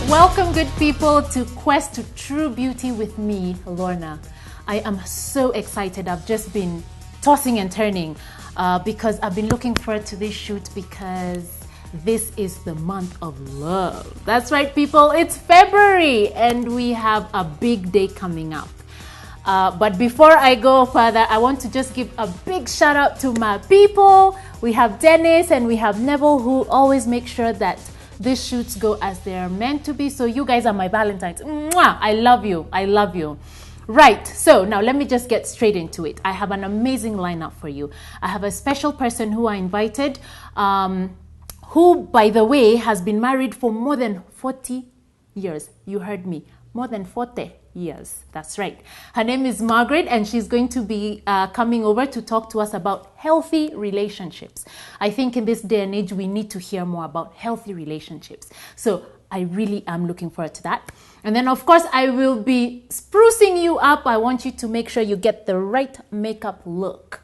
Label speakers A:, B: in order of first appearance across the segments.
A: Welcome, good people, to Quest to True Beauty with me, Lorna. I am so excited. I've just been tossing and turning because I've been looking forward to this shoot because this is the month of love. That's right, people. It's February and we have a big day coming up. But before I go further, I want to just give a big shout out to my people. We have Dennis and we have Neville, who always make sure that these shoots go as they're meant to be. So you guys are my Valentines. Mwah! I love you. I love you. Right, so now let me just get straight into it. I have an amazing lineup for you. I have a special person who I invited, who, by the way, has been married for more than 40 years. You heard me, more than 40 years. That's right. Her name is Margaret, and she's going to be coming over to talk to us about healthy relationships. I think in this day and age, we need to hear more about healthy relationships. So I really am looking forward to that. And then, of course, I will be sprucing you up. I want you to make sure you get the right makeup look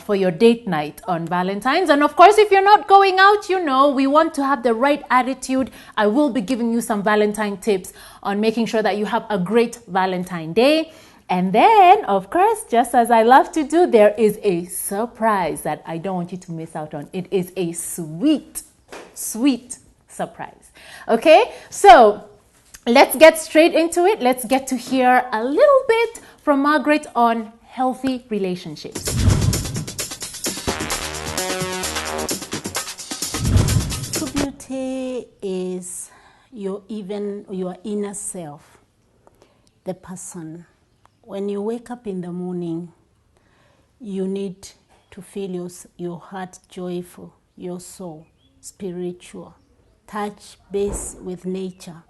A: for your date night on Valentine's. And of course, if you're not going out, you know, we want to have the right attitude. I will be giving you some Valentine tips on making sure that you have a great Valentine Day. And then, of course, just as I love to do, there is a surprise that I don't want you to miss out on. It is a sweet, sweet surprise. Okay, so let's get straight into it. Let's get to hear a little bit from Margaret on healthy relationships.
B: True beauty is your inner self, the person. When you wake up in the morning, you need to feel your heart joyful, your soul spiritual. Touch base with nature.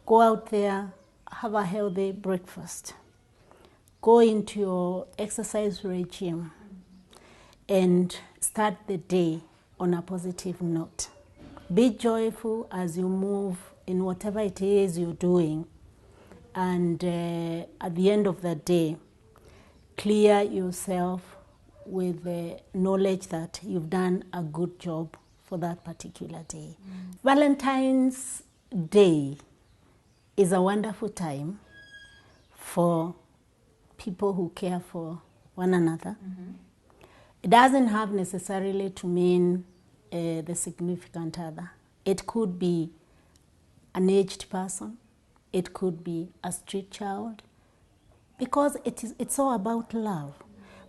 B: Go out there, have a healthy breakfast. Go into your exercise regime and start the day on a positive note. Be joyful as you move in whatever it is you're doing. And at the end of the day, clear yourself with the knowledge that you've done a good job for that particular day. Valentine's Day is a wonderful time for people who care for one another. It doesn't have necessarily to mean the significant other. It could be an aged person. It could be a street child. Because it's all about love.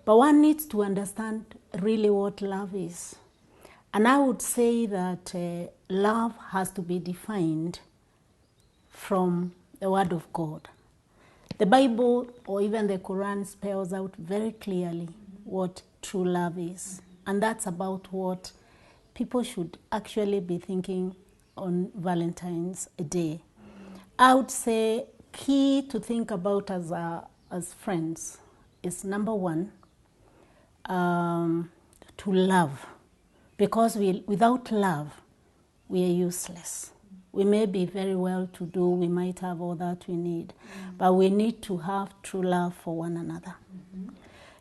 B: But one needs to understand really what love is. And I would say that love has to be defined from the Word of God. The Bible or even the Quran spells out very clearly what true love is. And that's about what people should actually be thinking on Valentine's Day. I would say key to think about as friends is number one, to love. Because without love, we are useless. We may be very well to do, we might have all that we need, but we need to have true love for one another.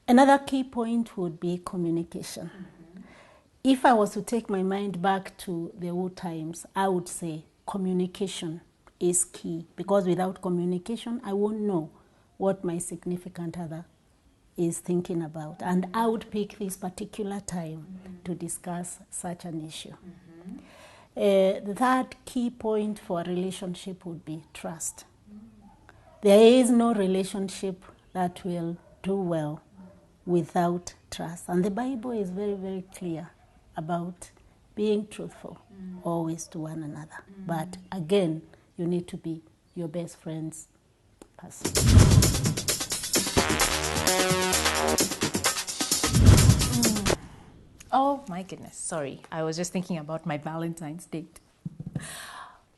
B: Another key point would be communication. If I was to take my mind back to the old times, I would say communication is key, because without communication, I won't know what my significant other is thinking about. And I would pick this particular time to discuss such an issue. The third key point for a relationship would be trust. There is no relationship that will do well without trust. And the Bible is very, very clear about being truthful always to one another. But again, you need to be your best friend's person.
A: Oh my goodness, sorry. I was just thinking about my Valentine's date.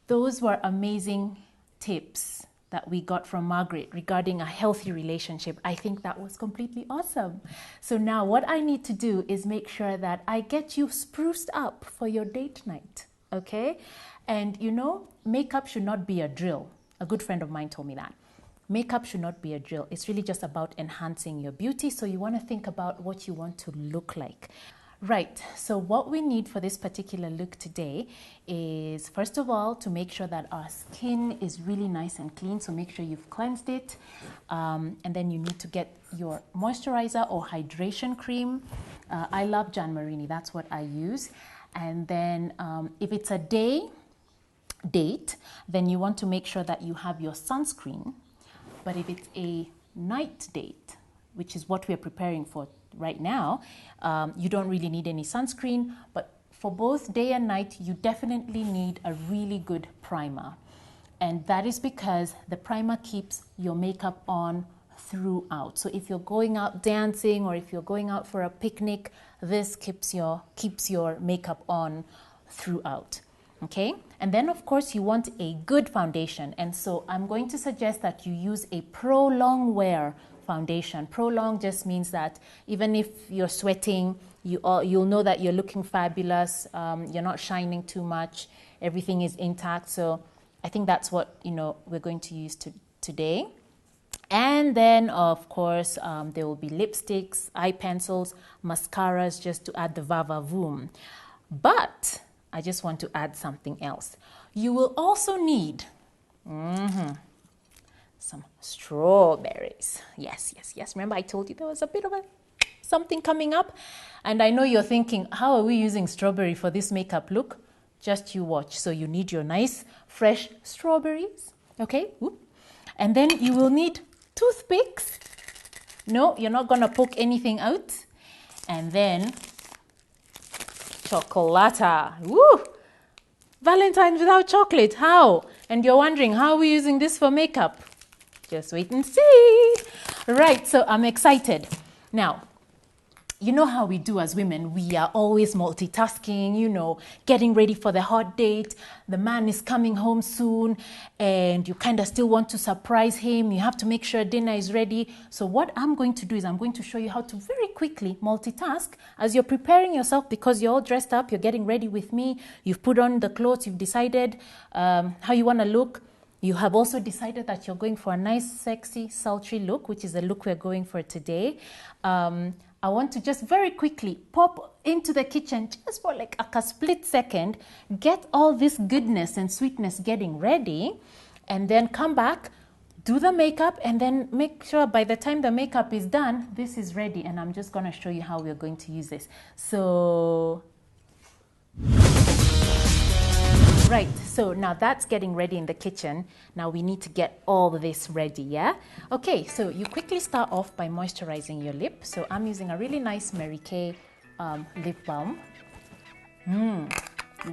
A: Those were amazing tips that we got from Margaret regarding a healthy relationship. I think that was completely awesome. So now what I need to do is make sure that I get you spruced up for your date night, okay? And you know, makeup should not be a drill. A good friend of mine told me that. Makeup should not be a drill. It's really just about enhancing your beauty. So you want to think about what you want to look like. Right, so what we need for this particular look today is, first of all, to make sure that our skin is really nice and clean. So make sure you've cleansed it. And then you need to get your moisturizer or hydration cream. I love Jan Marini, that's what I use. And then if it's a date, then you want to make sure that you have your sunscreen. But if it's a night date, which is what we're preparing for right now, you don't really need any sunscreen, but for both day and night, you definitely need a really good primer. And that is because the primer keeps your makeup on throughout. So if you're going out dancing or if you're going out for a picnic, this keeps your makeup on throughout. Okay, and then of course you want a good foundation, and so I'm going to suggest that you use a pro long wear foundation. Pro long just means that even if you're sweating, you'll know that you're looking fabulous. You're not shining too much. Everything is intact. So I think that's what we're going to use today. And then of course there will be lipsticks, eye pencils, mascaras, just to add the va-va-voom. But I just want to add something else. You will also need some strawberries. Yes. Remember I told you there was a bit of something coming up? And I know you're thinking, how are we using strawberry for this makeup look? Just you watch. So you need your nice fresh strawberries. Okay? And then you will need toothpicks. No, you're not going to poke anything out. And then chocolata. Woo! Valentine without chocolate. How? And you're wondering, how are we using this for makeup? Just wait and see. Right, so I'm excited. Now, you know how we do as women. We are always multitasking, getting ready for the hot date. The man is coming home soon and you kind of still want to surprise him. You have to make sure dinner is ready. So what I'm going to do is I'm going to show you how to very quickly multitask as you're preparing yourself, because you're all dressed up, you're getting ready with me. You've put on the clothes, you've decided how you want to look. You have also decided that you're going for a nice, sexy, sultry look, which is the look we're going for today. I want to just very quickly pop into the kitchen just for like a split second, get all this goodness and sweetness getting ready, and then come back, do the makeup, and then make sure by the time the makeup is done, this is ready. And I'm just going to show you how we're going to use this. So... Right, so now that's getting ready in the kitchen. Now we need to get all this ready, yeah? Okay, so you quickly start off by moisturizing your lip. So I'm using a really nice Mary Kay lip balm. You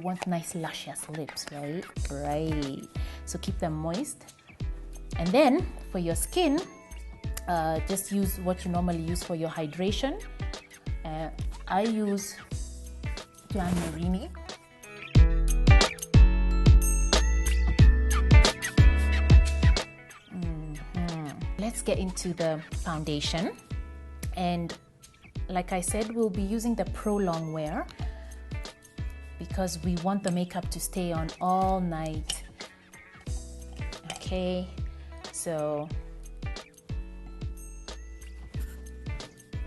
A: want nice luscious lips, right? Right. So keep them moist. And then for your skin, just use what you normally use for your hydration. I use Jan Marini. Let's get into the foundation, and like I said, we'll be using the Pro Long Wear because we want the makeup to stay on all night. Okay, so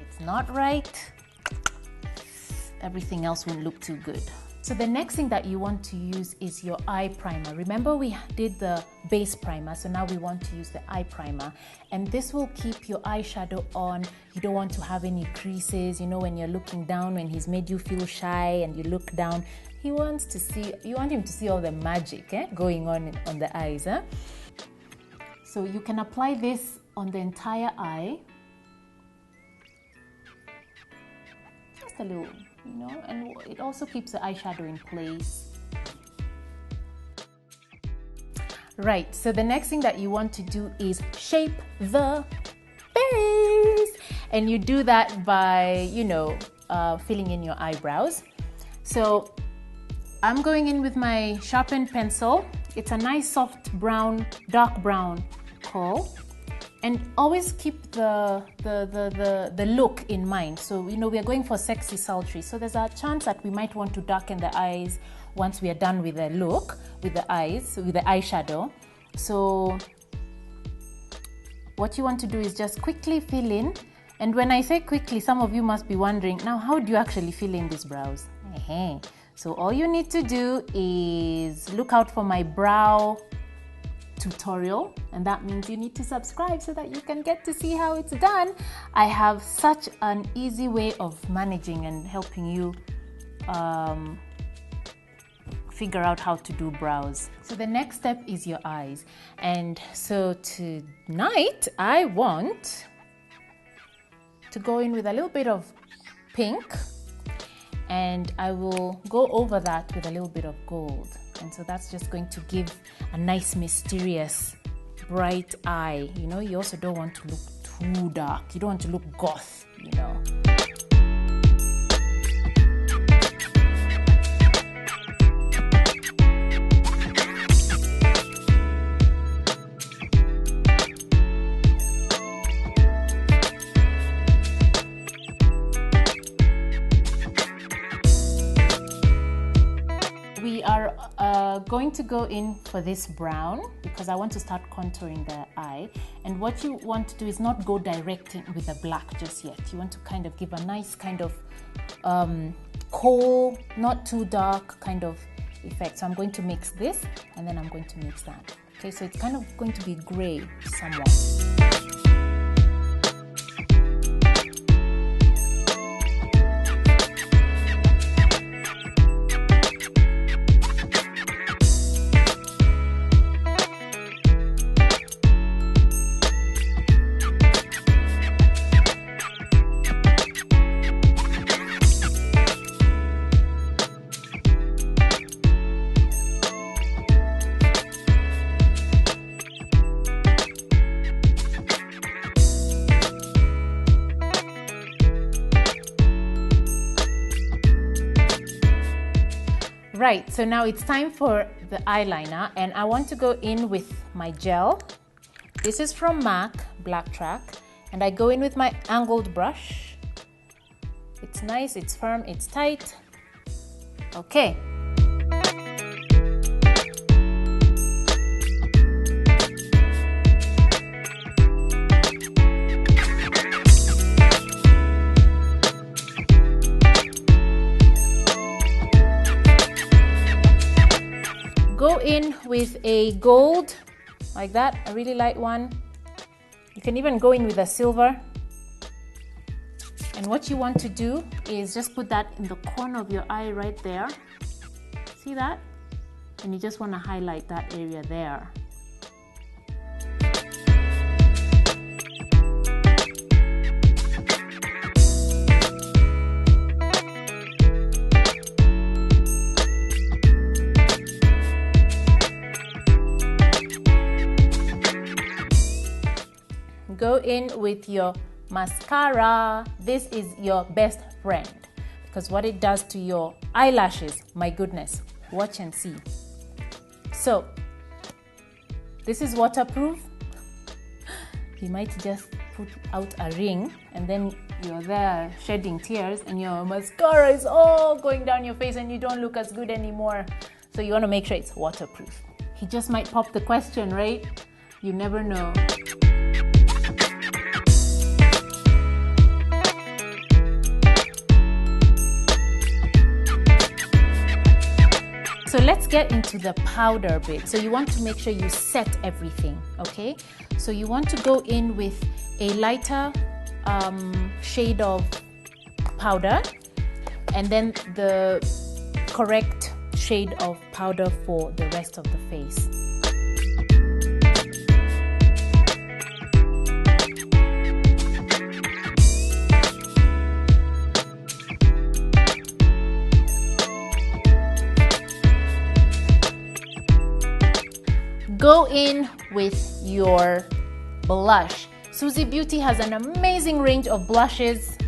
A: it's not right, everything else won't look too good. So the next thing that you want to use is your eye primer. Remember we did the base primer, so now we want to use the eye primer. And this will keep your eyeshadow on. You don't want to have any creases. When you're looking down, when he's made you feel shy and you look down, you want him to see all the magic going on the eyes. So you can apply this on the entire eye. Just a little. And it also keeps the eyeshadow in place. Right, so the next thing that you want to do is shape the face. And you do that by, filling in your eyebrows. So I'm going in with my sharpened pencil. It's a nice soft brown, dark brown kohl. And always keep the look in mind. So, we are going for sexy, sultry. So there's a chance that we might want to darken the eyes once we are done with the look, with the eyes, with the eyeshadow. So what you want to do is just quickly fill in And when I say quickly, some of you must be wondering, now how do you actually fill in these brows? So all you need to do is look out for my brow tutorial, and that means you need to subscribe so that you can get to see how it's done. I have such an easy way of managing and helping you figure out how to do brows. So the next step is your eyes, and so tonight I want to go in with a little bit of pink, and I will go over that with a little bit of gold. And so that's just going to give a nice, mysterious, bright eye. You know, you also don't want to look too dark. You don't want to look goth, you know. We are going to go in for this brown because I want to start contouring the eye. And what you want to do is not go direct in with the black just yet. You want to kind of give a nice kind of coal, not too dark kind of effect. So I'm going to mix this and then I'm going to mix that. Okay, so it's kind of going to be gray somewhat. Right, so now it's time for the eyeliner, and I want to go in with my gel. This is from MAC, Black Track, and I go in with my angled brush. It's nice, it's firm, it's tight. Okay. Go in with a gold, like that, a really light one. You can even go in with a silver. And what you want to do is just put that in the corner of your eye right there. See that? And you just want to highlight that area there. Go in with your mascara. This is your best friend because what it does to your eyelashes, my goodness, watch and see. So this is waterproof. You might just put out a ring and then you're there shedding tears and your mascara is all going down your face and you don't look as good anymore. So you want to make sure it's waterproof. He just might pop the question, right? You never know. So let's get into the powder bit. So you want to make sure you set everything, okay? So you want to go in with a lighter shade of powder and then the correct shade of powder for the rest of the face. Go in with your blush. Susie Beauty has an amazing range of blushes.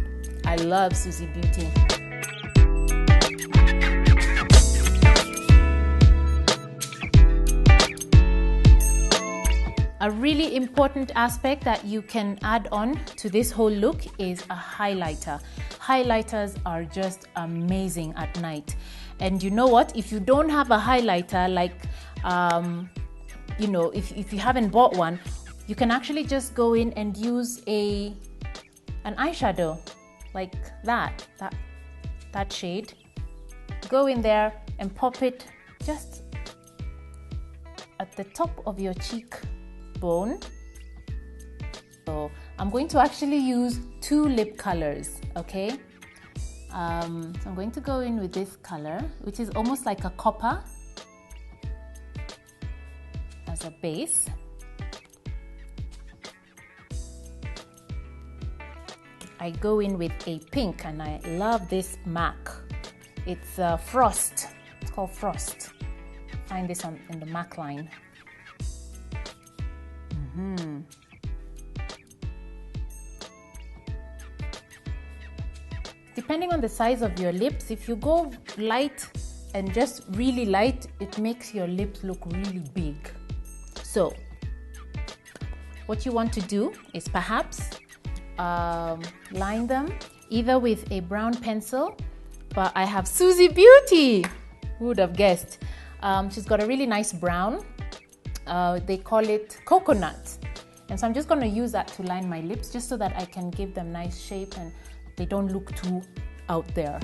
A: I love Susie Beauty. A really important aspect that you can add on to this whole look is a highlighter. Highlighters are just amazing at night. And you know what? If you don't have a highlighter, like you know, if you haven't bought one, you can actually just go in and use a an eyeshadow like that shade. Go in there and pop it just at the top of your cheekbone. So I'm going to actually use 2 lip colors, okay? So I'm going to go in with this color, which is almost like a copper as a base. I go in with a pink, and I love this MAC. It's Frost. It's called Frost. Find this in the MAC line. Depending on the size of your lips, if you go light and just really light, it makes your lips look really big. So what you want to do is perhaps line them either with a brown pencil, but I have Susie Beauty. Who would have guessed? She's got a really nice brown. They call it coconut. And so I'm just going to use that to line my lips, just so that I can give them nice shape and they don't look too out there.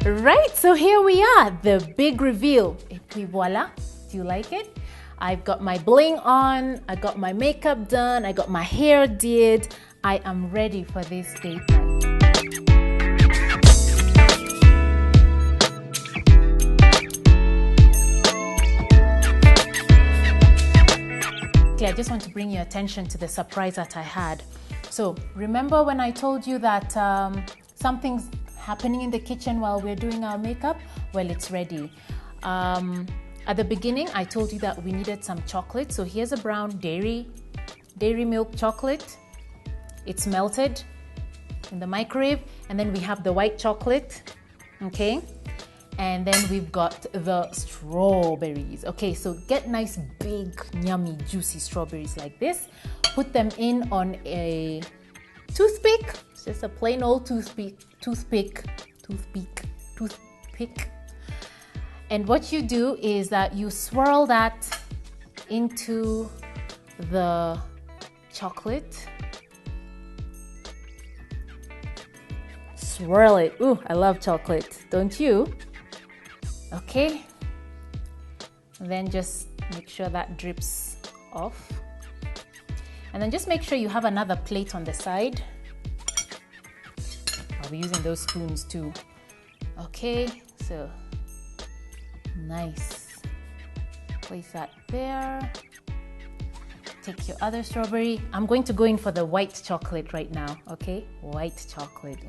A: Right, so here we are, the big reveal. Et puis voila, do you like it? I've got my bling on, I got my makeup done, I got my hair did. I am ready for this date night. Okay, I just want to bring your attention to the surprise that I had. So remember when I told you that something's happening in the kitchen while we're doing our makeup? Well, it's ready. At the beginning, I told you that we needed some chocolate. So here's a brown dairy milk chocolate. It's melted in the microwave. And then we have the white chocolate, okay? And then we've got the strawberries. Okay, so get nice, big, yummy, juicy strawberries like this. Put them in on a toothpick. It's just a plain old toothpick. And what you do is that you swirl that into the chocolate. Swirl it. Ooh, I love chocolate, don't you? Okay. And then just make sure that drips off. And then just make sure you have another plate on the side. I'll be using those spoons too. Okay, so nice. Place that there. Take your other strawberry. I'm going to go in for the white chocolate right now, okay? White chocolate.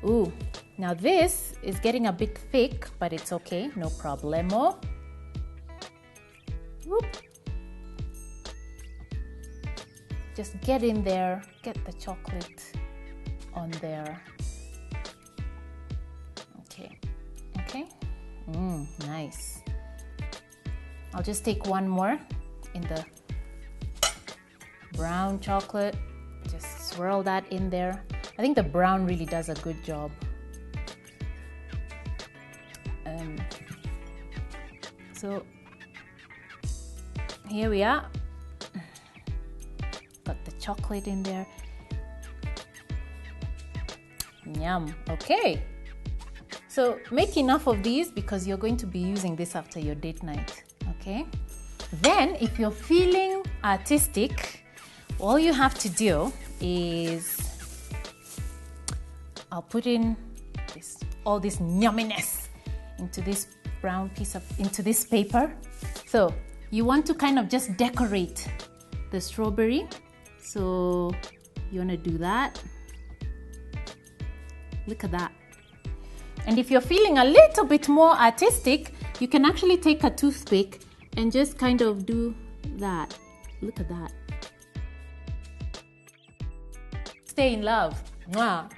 A: Ooh, now this is getting a bit thick, but it's okay, no problemo. Whoop. Just get in there, get the chocolate on there. Okay. Nice. I'll just take one more in the brown chocolate. Just swirl that in there. I think the brown really does a good job. So here we are. Got the chocolate in there. Yum. Okay. So make enough of these because you're going to be using this after your date night. Okay. Then if you're feeling artistic, all you have to do is I'll put in all this yumminess into this brown into this paper. So you want to kind of just decorate the strawberry. So you want to do that. Look at that. And if you're feeling a little bit more artistic, you can actually take a toothpick and just kind of do that. Look at that. Stay in love. Mwah.